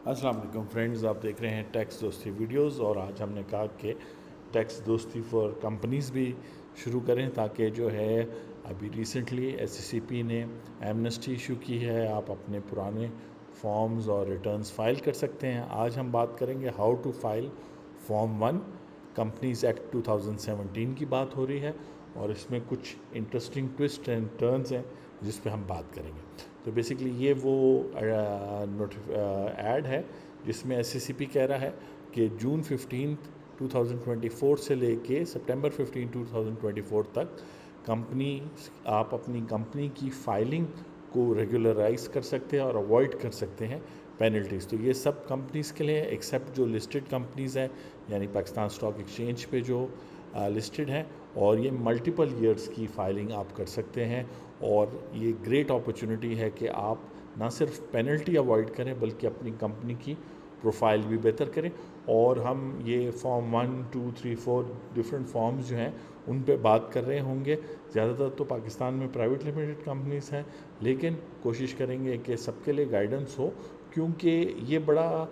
अस्सलाम वालेकुम फ्रेंड्स, आप देख रहे हैं टैक्स दोस्ती वीडियोस। और आज हमने कहा कि टैक्स दोस्ती फॉर कंपनीज़ भी शुरू करें, ताकि जो है अभी रिसेंटली एससीसीपी ने एमनेस्टी इशू की है, आप अपने पुराने फॉर्म्स और रिटर्न्स फाइल कर सकते हैं। आज हम बात करेंगे how to file form 1। Companies act 2017 की बात हो रही है और इसमें कुछ इंटरेस्टिंग ट्विस्ट एंड टर्न्स हैं जिस पे हम बात करेंगे। तो बेसिकली ये वो ऐड है जिसमें एससीसीपी कह रहा है कि जून 15 2024 से लेके सितंबर 15 2024 तक आप अपनी कंपनी की फाइलिंग को रेगुलराइज कर सकते हैं और अवॉइड कर सकते हैं पेनल्टीज़। तो ये सब कंपनीज़ के लिए एक्सेप्ट जो लिस्टेड कंपनीज़ हैं, यानी पाकिस्तान स्टॉक एक्सचेंज पे जो लिस्टेड हैं, और ये मल्टीपल ईयर्स की फाइलिंग आप कर सकते हैं। और ये ग्रेट अपॉर्चुनिटी है कि आप ना सिर्फ पेनल्टी अवॉइड करें बल्कि अपनी कंपनी की प्रोफाइल भी बेहतर करें। और हम ये फॉर्म 1, 2, 3, 4 डिफरेंट फॉर्म्स जो हैं उन पे बात कर रहे होंगे। ज़्यादातर तो पाकिस्तान में प्राइवेट लिमिटेड कंपनीज़ हैं, लेकिन कोशिश करेंगे कि सबके लिए गाइडेंस हो, क्योंकि ये बड़ा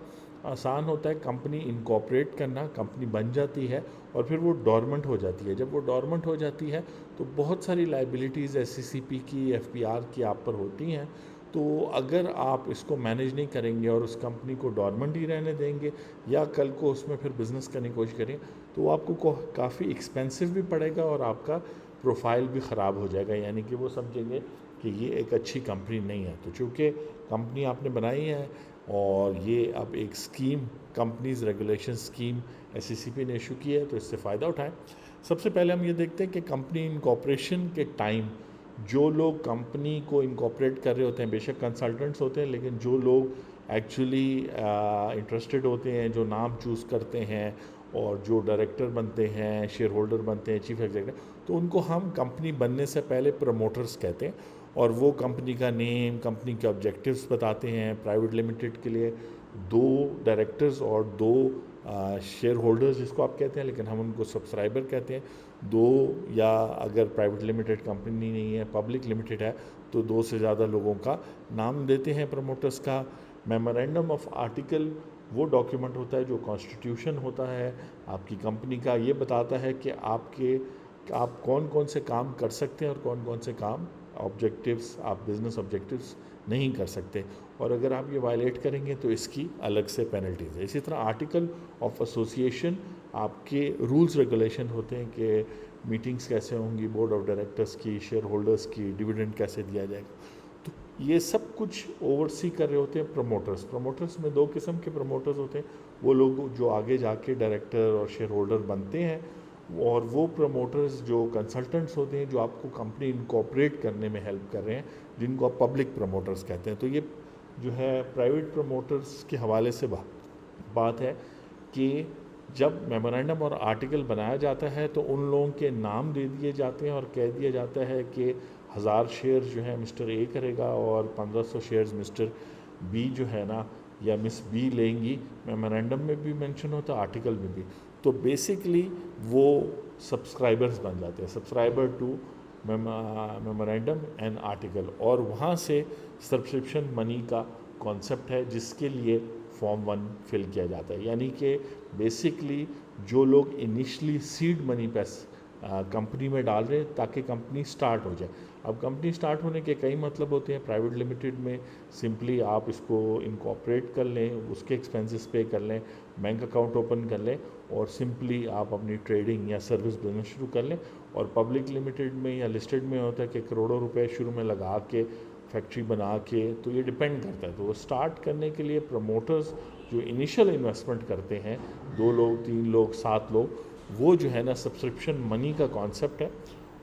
आसान होता है कंपनी इनकॉर्पोरेट करना। कंपनी बन जाती है और फिर वो डॉर्मेंट हो जाती है। जब वो डॉर्मेंट हो जाती है तो बहुत सारी लाइबिलिटीज़ एससीसीपी की, एफपीआर की आप पर होती हैं। तो अगर आप इसको मैनेज नहीं करेंगे और उस कंपनी को डॉर्मेंट ही रहने देंगे या कल को उसमें फिर बिज़नेस करने की कोशिश करें, तो वो आपको काफ़ी एक्सपेंसिव भी पड़ेगा और आपका प्रोफाइल भी ख़राब हो जाएगा, यानी कि वो समझेंगे कि ये एक अच्छी कंपनी नहीं है। तो चूँकि कंपनी आपने बनाई है और ये अब एक scheme, companies regulation scheme SCCP ने इशू की है, तो इससे फ़ायदा उठाएं। सबसे पहले हम ये देखते हैं कि कंपनी इनकॉर्पोरेशन के टाइम जो लोग कंपनी को इनकॉर्पोरेट कर रहे होते हैं, बेशक कंसल्टेंट्स होते हैं, लेकिन जो लोग एक्चुअली इंटरेस्टेड होते हैं, जो नाम चूज़ करते हैं और जो डायरेक्टर बनते हैं, शेयर होल्डर बनते हैं, चीफ एग्जीक्यूटिव, तो उनको हम कंपनी बनने से पहले प्रमोटर्स कहते हैं। और वो कंपनी का नेम, कंपनी के ऑब्जेक्टिव्स बताते हैं। प्राइवेट लिमिटेड के लिए 2 डायरेक्टर्स और 2 शेयर होल्डर्स जिसको आप कहते हैं, लेकिन हम उनको सब्सक्राइबर कहते हैं। 2 या अगर प्राइवेट लिमिटेड कंपनी नहीं है, पब्लिक लिमिटेड है, तो 2 से ज़्यादा लोगों का नाम देते हैं प्रमोटर्स का। मेमोरेंडम ऑफ आर्टिकल वो डॉक्यूमेंट होता है जो कॉन्स्टिट्यूशन होता है आपकी कंपनी का। ये बताता है कि आप कौन कौन से काम कर सकते हैं और कौन कौन से काम ऑब्जेक्टिव्स, आप बिज़नेस ऑब्जेक्टिव्स नहीं कर सकते, और अगर आप ये वायलेट करेंगे तो इसकी अलग से पेनल्टीज़ है। इसी तरह आर्टिकल ऑफ एसोसिएशन आपके रूल्स रेगुलेशन होते हैं कि मीटिंग्स कैसे होंगी, बोर्ड ऑफ डायरेक्टर्स की, शेयर होल्डर्स की, डिविडेंड कैसे दिया जाएगा। तो ये सब कुछ ओवरसी कर रहे होते हैं प्रमोटर्स। प्रमोटर्स में 2 किस्म के प्रमोटर्स होते हैं, वो लोग जो आगे जाके डायरेक्टर और शेयर होल्डर बनते हैं, और वो प्रमोटर्स जो कंसल्टेंट्स होते हैं जो आपको कंपनी इनकॉर्पोरेट करने में हेल्प कर रहे हैं, जिनको आप पब्लिक प्रमोटर्स कहते हैं। तो ये जो है प्राइवेट प्रमोटर्स के हवाले से बात है कि जब मेमोरेंडम और आर्टिकल बनाया जाता है तो उन लोगों के नाम दे दिए जाते हैं और कह दिया जाता है कि 1000 शेयर जो है मिस्टर ए करेगा और 1500 शेयर्स मिस्टर बी जो है ना, या मिस बी लेंगी। मेमोरेंडम में भी मेंशन होता है, आर्टिकल में भी। तो बेसिकली वो सब्सक्राइबर्स बन जाते हैं, subscriber to memorandum and article, और वहाँ से सब्सक्रिप्शन मनी का कॉन्सेप्ट है जिसके लिए फॉर्म 1 फिल किया जाता है। यानी कि बेसिकली जो लोग इनिशली सीड मनी पैसे कंपनी में डाल रहे हैं ताकि कंपनी स्टार्ट हो जाए। अब कंपनी स्टार्ट होने के कई मतलब होते हैं। प्राइवेट लिमिटेड में सिंपली आप इसको इनकॉर्पोरेट कर लें, उसके एक्सपेंसेस पे कर लें, बैंक अकाउंट ओपन कर लें और सिंपली आप अपनी ट्रेडिंग या सर्विस बिजनेस शुरू कर लें। और पब्लिक लिमिटेड में या लिस्टेड में होता है कि करोड़ों रुपए शुरू में लगा के फैक्ट्री बना के, तो ये डिपेंड करता है। तो वो स्टार्ट करने के लिए प्रमोटर्स जो इनिशियल इन्वेस्टमेंट करते हैं, 2 लोग, 3 लोग, 7 लोग, वो जो है ना सब्सक्रिप्शन मनी का कॉन्सेप्ट है।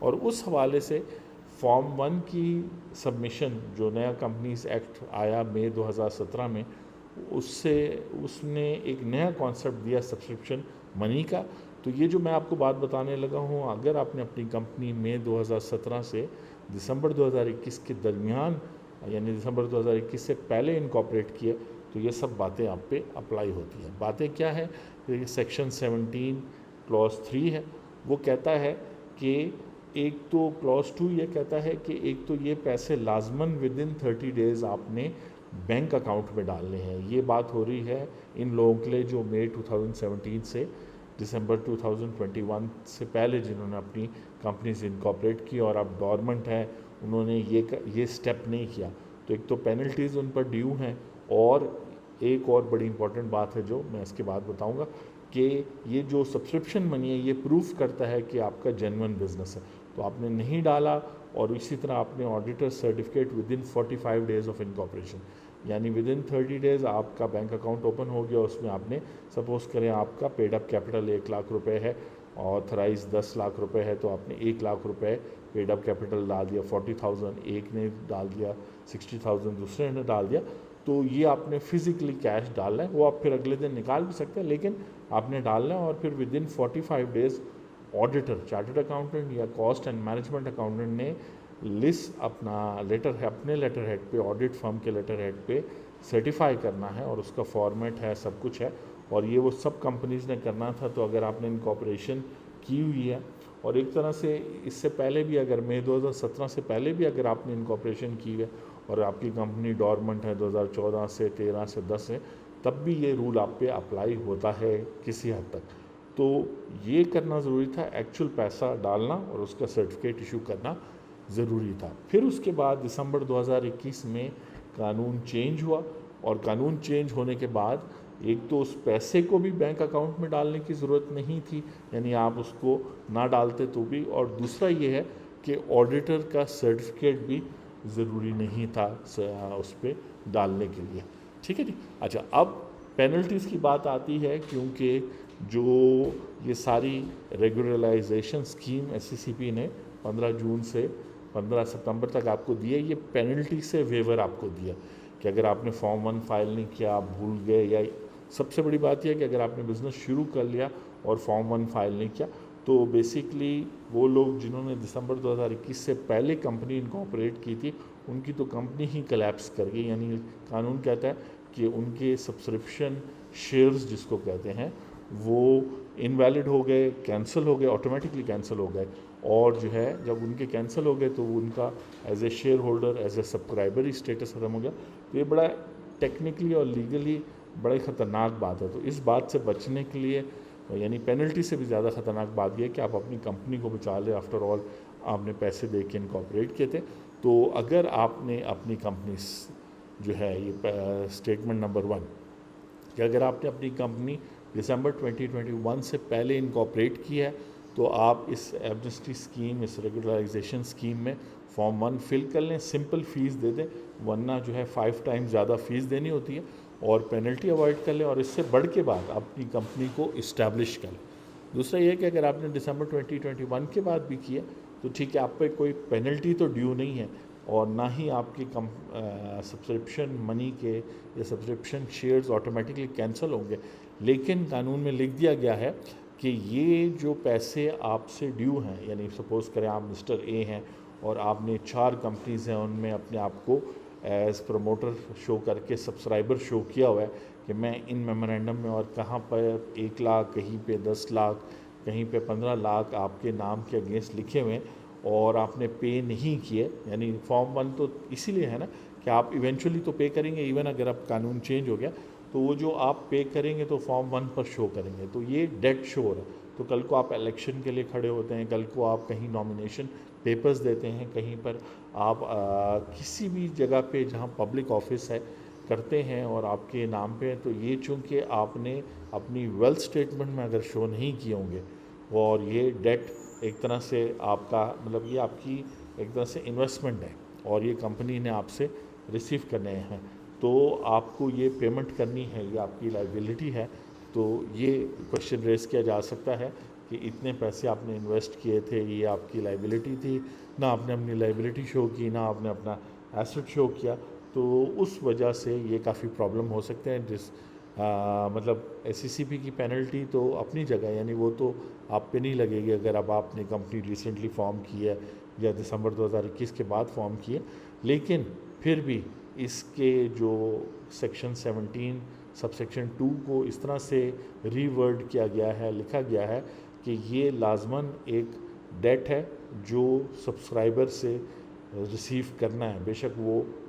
और उस हवाले से फॉर्म 1 की सबमिशन जो नया कंपनीज एक्ट आया मई 2017 में, उसने एक नया कॉन्सेप्ट दिया सब्सक्रिप्शन मनी का। तो ये जो मैं आपको बात बताने लगा हूँ, अगर आपने अपनी कंपनी मई 2017 से दिसंबर 2021 के दरमियान, यानी दिसंबर 2021 से पहले इनकॉर्पोरेट किए, तो ये सब बातें आप पे अप्लाई होती हैं। बातें क्या है? ये सेक्शन 17 क्लॉज 3 है। वो कहता है कि एक तो क्लॉज 2 ये कहता है कि एक तो ये पैसे लाजमन विद इन 30 डेज़ आपने बैंक अकाउंट में डालने हैं। ये बात हो रही है इन लोगों के लिए जो मई 2017 से दिसंबर 2021 से पहले जिन्होंने अपनी कंपनीज इनकॉर्पोरेट की और अब डॉर्मेंट है, उन्होंने ये स्टेप नहीं किया। तो एक तो पेनल्टीज़ उन पर ड्यू हैं, और एक और बड़ी इंपॉर्टेंट बात है जो मैं इसके बाद बताऊंगा कि ये जो सब्सक्रिप्शन मनी है ये प्रूफ करता है कि आपका जेन्युइन बिजनेस है। तो आपने नहीं डाला, और इसी तरह आपने auditor certificate with in 45 days of incorporation, यानी विद इन 30 डेज़ आपका बैंक अकाउंट ओपन हो गया। उसमें आपने सपोज़ करें आपका पेड अप कैपिटल 1 लाख रुपए है, ऑथराइज 10 लाख रुपए है, तो आपने 1 लाख रुपए पेड अप कैपिटल डाल दिया, 40,000 एक ने डाल दिया, 60,000 दूसरे ने डाल दिया। तो ये आपने फिज़िकली कैश डालना है, वो आप फिर अगले दिन निकाल भी सकते हैं, लेकिन आपने डालना है। और फिर with in 45 days auditor, chartered accountant या कॉस्ट एंड मैनेजमेंट अकाउंटेंट ने लिस्ट अपना लेटर है, अपने लेटर हेड पे, ऑडिट फर्म के लेटर हेड पे सर्टिफाई करना है, और उसका फॉर्मेट है, सब कुछ है। और ये वो सब कंपनीज़ ने करना था। तो अगर आपने इनकॉर्पोरेशन की हुई है, और एक तरह से इससे पहले भी, अगर मई 2017 से पहले भी अगर आपने इनकॉर्पोरेशन की है और आपकी कंपनी डॉर्मेंट है 2014 से 13 से 10 से, तब भी ये रूल आप पे अप्लाई होता है किसी हद तक। तो ये करना ज़रूरी था, एक्चुअल पैसा डालना और उसका सर्टिफिकेट इशू करना ज़रूरी था। फिर उसके बाद दिसंबर 2021 में कानून चेंज हुआ, और कानून चेंज होने के बाद एक तो उस पैसे को भी बैंक अकाउंट में डालने की ज़रूरत नहीं थी, यानी आप उसको ना डालते तो भी, और दूसरा ये है कि ऑडिटर का सर्टिफिकेट भी ज़रूरी नहीं था उस पर डालने के लिए। ठीक है जी। अच्छा, अब पेनल्टीज़ की बात आती है, क्योंकि जो ये सारी रेगुलराइजेशन स्कीम SCCP ने 15 जून से 15 सितंबर तक आपको दिए, ये पेनल्टी से वेवर आपको दिया कि अगर आपने फॉर्म 1 फाइल नहीं किया, आप भूल गए, या सबसे बड़ी बात यह है कि अगर आपने बिज़नेस शुरू कर लिया और फॉर्म 1 फाइल नहीं किया, तो बेसिकली वो लोग जिन्होंने दिसंबर 2021 से पहले कंपनी इनकॉर्पोरेट की थी, उनकी तो कंपनी ही कोलैप्स कर गई। यानी कानून कहता है कि उनके सब्सक्रिप्शन शेयर्स जिसको कहते हैं वो इनवैलिड हो गए, कैंसिल हो गए, ऑटोमेटिकली कैंसिल हो गए। और जो है जब उनके कैंसिल हो गए तो उनका as a shareholder, as a subscriber ही स्टेटस ख़त्म हो गया। तो ये बड़ा टेक्निकली और लीगली बड़ी ख़तरनाक बात है। तो इस बात से बचने के लिए, यानी पेनल्टी से भी ज़्यादा ख़तरनाक बात यह है कि आप अपनी कंपनी को बचा लें। आफ्टर ऑल आपने पैसे दे के इनकॉर्पोरेट किए थे। तो अगर आपने अपनी कंपनी जो है, ये स्टेटमेंट नंबर 1, कि अगर आपने अपनी कंपनी दिसंबर 2021 से पहले इनकॉर्पोरेट की है, तो आप इस एमनेस्टी स्कीम, इस रेगुलराइजेशन स्कीम में फॉर्म 1 फिल कर लें, सिंपल फ़ीस दे दें, वरना जो है 5 टाइम्स ज़्यादा फ़ीस देनी होती है, और पेनल्टी अवॉइड कर लें, और इससे बढ़ के बाद अपनी कंपनी को इस्टेब्लिश कर लें। दूसरा ये है कि अगर आपने दिसंबर 2021 के बाद भी किया तो ठीक है, आप पे कोई पेनल्टी तो ड्यू नहीं है, और ना ही आपकी सब्सक्रिप्शन मनी के या सब्सक्रिप्शन शेयर्स ऑटोमेटिकली कैंसिल होंगे। लेकिन कानून में लिख दिया गया है कि ये जो पैसे आपसे ड्यू हैं, यानी सपोज़ करें आप मिस्टर ए हैं और आपने 4 कंपनीज़ हैं, उनमें अपने आप को एज़ प्रमोटर शो करके सब्सक्राइबर शो किया हुआ है कि मैं इन मेमोरेंडम में, और कहाँ पर 1 लाख, कहीं पे 10 लाख, कहीं पे 15 लाख आपके नाम के अगेंस्ट लिखे हुए हैं, और आपने पे नहीं किए। यानी फॉर्म 1 तो इसीलिए है ना कि आप इवेंचुअली तो पे करेंगे, इवन अगर अब कानून चेंज हो गया तो वो जो आप पे करेंगे तो फॉर्म 1 पर शो करेंगे। तो ये डेट शो हो रहा है। तो कल को आप इलेक्शन के लिए खड़े होते हैं, कल को आप कहीं नॉमिनेशन पेपर्स देते हैं, कहीं पर आप किसी भी जगह पे जहाँ पब्लिक ऑफिस है करते हैं और आपके नाम पे है, तो ये चूँकि आपने अपनी वेल्थ स्टेटमेंट में अगर शो नहीं किए होंगे, और ये डेट एक तरह से आपका, मतलब ये आपकी एक तरह से इन्वेस्टमेंट है, और ये कंपनी ने आपसे रिसीव करने हैं, तो आपको ये पेमेंट करनी है, ये आपकी लाइबिलिटी है। तो ये क्वेश्चन रेस किया जा सकता है कि इतने पैसे आपने इन्वेस्ट किए थे, ये आपकी लाइबिलिटी थी, ना आपने अपनी लाइबिलिटी शो की, ना आपने अपना एसेट शो किया। तो उस वजह से ये काफ़ी प्रॉब्लम हो सकते हैं। मतलब SCCP की पेनल्टी तो अपनी जगह, यानी वो तो आप पे नहीं लगेगी अगर अब आपने कंपनी रिसेंटली फॉर्म की है या दिसंबर 2021 के बाद फॉर्म की है। लेकिन फिर भी इसके जो सेक्शन 17 सबसेक्शन 2 को इस तरह से रीवर्ड किया गया है, लिखा गया है कि ये लाजमन एक डेट है जो सब्सक्राइबर से रिसीव करना है, बेशक वो